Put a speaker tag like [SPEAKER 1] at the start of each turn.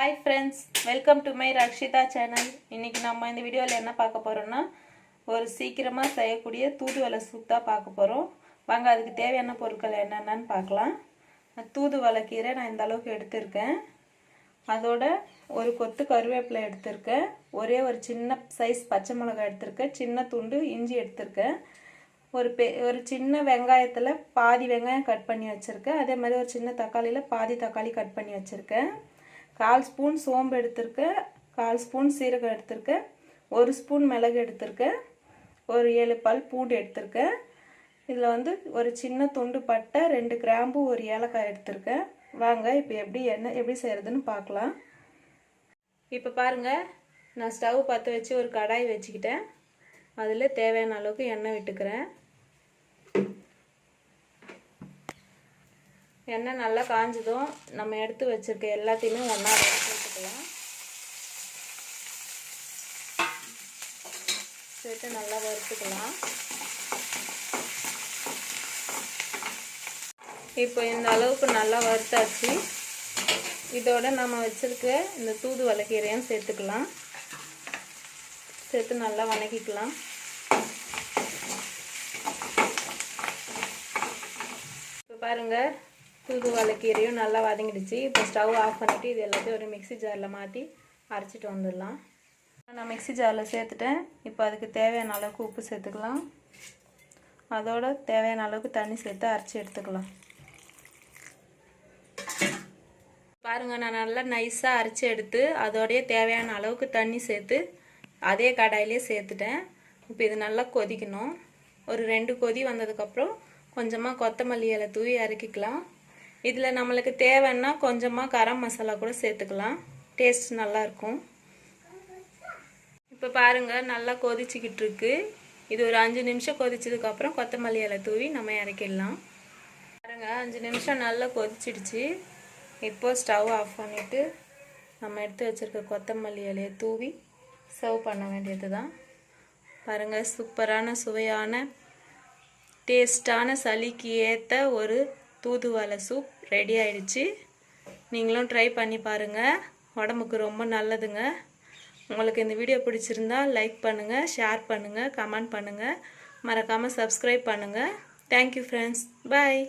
[SPEAKER 1] Hi friends, welcome to my Rakshita channel. இன்னைக்கு நம்ம இந்த வீடியோல என்ன பார்க்க போறோம்னா ஒரு சீக்கிரமா செய்யக்கூடிய தூதுவளை சூப் தான் பார்க்க போறோம். வாங்க அதுக்கு தேவையான பொருட்கள் என்னென்னன்னு பார்க்கலாம். தூதுவளை கீரை நான் இந்த அளவுக்கு எடுத்துர்க்கேன். அதோட ஒரு கொத்து கறிவேப்பிலை எடுத்துர்க்கேன். ஒரு சின்ன சைஸ் பச்சை மிளகாய் எடுத்துர்க்கேன். சின்ன துண்டு இஞ்சி எடுத்துர்க்கேன். ஒரு சின்ன வெங்காயத்துல பாதி வெங்காயம் கட் பண்ணி வச்சிருக்கேன். அதே மாதிரி ஒரு சின்ன தக்காளியில பாதி தக்காளி கட் பண்ணி வச்சிருக்கேன். 1/4 ஸ்பூன் சோம்பு எடுத்துர்க்கேன். 1/4 ஸ்பூன் சீரகம் எடுத்துர்க்கேன். 1 ஸ்பூன் மிளகு எடுத்துர்க்கேன். ஒரு 7 பல் பூண்டு எடுத்துர்க்கேன். இதில் வந்து ஒரு சின்ன துண்டு பட்டை, 2 கிராம்பு, ஒரு ஏலக்காய் எடுத்துர்க்கேன். வாங்க இப்போ எப்படி செய்யறதுன்னு பார்க்கலாம். இப்போ பாருங்க, நான் ஸ்டவ் பற்ற வச்சு ஒரு கடாய் வச்சுக்கிட்டேன். அதில் தேவையான அளவுக்கு எண்ணெய் விட்டுக்கிறேன். எண்ணெய் நல்லா காஞ்சதும் நம்ம எடுத்து வச்சிருக்க எல்லாத்தையுமே ஒன்றா சேர்த்துக்கலாம். சேர்த்து நல்லா வறுத்துக்கலாம். இப்போ இந்த அளவுக்கு நல்லா வறுத்தாச்சு. இதோட நம்ம வச்சிருக்க இந்த தூதுவளை கீரையும் சேர்த்துக்கலாம். சேர்த்து நல்லா வதக்கிக்கலாம். இப்போ பாருங்க, தூதுவளை கீரையும் நல்லா வதங்கிடுச்சு. இப்போ ஸ்டவ் ஆஃப் பண்ணிவிட்டு இது எல்லாத்தையும் ஒரு மிக்ஸி ஜாரில் மாற்றி அரைச்சிட்டு வந்துடலாம். நான் மிக்ஸி ஜாரில் சேர்த்துட்டேன். இப்போ அதுக்கு தேவையான அளவுக்கு உப்பு சேர்த்துக்கலாம். அதோட தேவையான அளவுக்கு தண்ணி சேர்த்து அரைச்சி எடுத்துக்கலாம். பாருங்கள், நான் நல்லா நைஸாக அரைச்சி எடுத்து அதோடைய தேவையான அளவுக்கு தண்ணி சேர்த்து அதே கடாயிலே சேர்த்துட்டேன். இப்போ இது நல்லா கொதிக்கணும். ஒரு 2 கொதி வந்ததுக்கப்புறம் கொஞ்சமாக கொத்தமல்லி இலை தூவி இறக்கிக்கலாம். இதில் நம்மளுக்கு தேவைன்னா கொஞ்சமாக கரம் மசாலா கூட சேர்த்துக்கலாம். டேஸ்ட் நல்லாயிருக்கும். இப்போ பாருங்கள், நல்லா கொதிச்சிக்கிட்டு இருக்கு. இது ஒரு 5 நிமிஷம் கொதிச்சதுக்கப்புறம் கொத்தமல்லி இலை தூவி நம்ம இறக்கிடலாம். பாருங்கள், 5 நிமிஷம் நல்லா கொதிச்சிடுச்சு. இப்போது ஸ்டவ் ஆஃப் பண்ணிவிட்டு நம்ம எடுத்து வச்சுருக்க கொத்தமல்லி இலையை தூவி சர்வ் பண்ண வேண்டியது தான். பாருங்கள், சூப்பரான சுவையான டேஸ்டான சளிக்கு ஏற்ற ஒரு தூதுவளை சூப் ரெடி ஆயிடுச்சு. நீங்களும் ட்ரை பண்ணி பாருங்கள். உடம்புக்கு ரொம்ப நல்லதுங்க. உங்களுக்கு இந்த வீடியோ பிடிச்சிருந்தா லைக் பண்ணுங்கள், ஷேர் பண்ணுங்கள், கமெண்ட் பண்ணுங்கள். மறக்காமல் சப்ஸ்கிரைப் பண்ணுங்கள். Thank you friends. பாய்.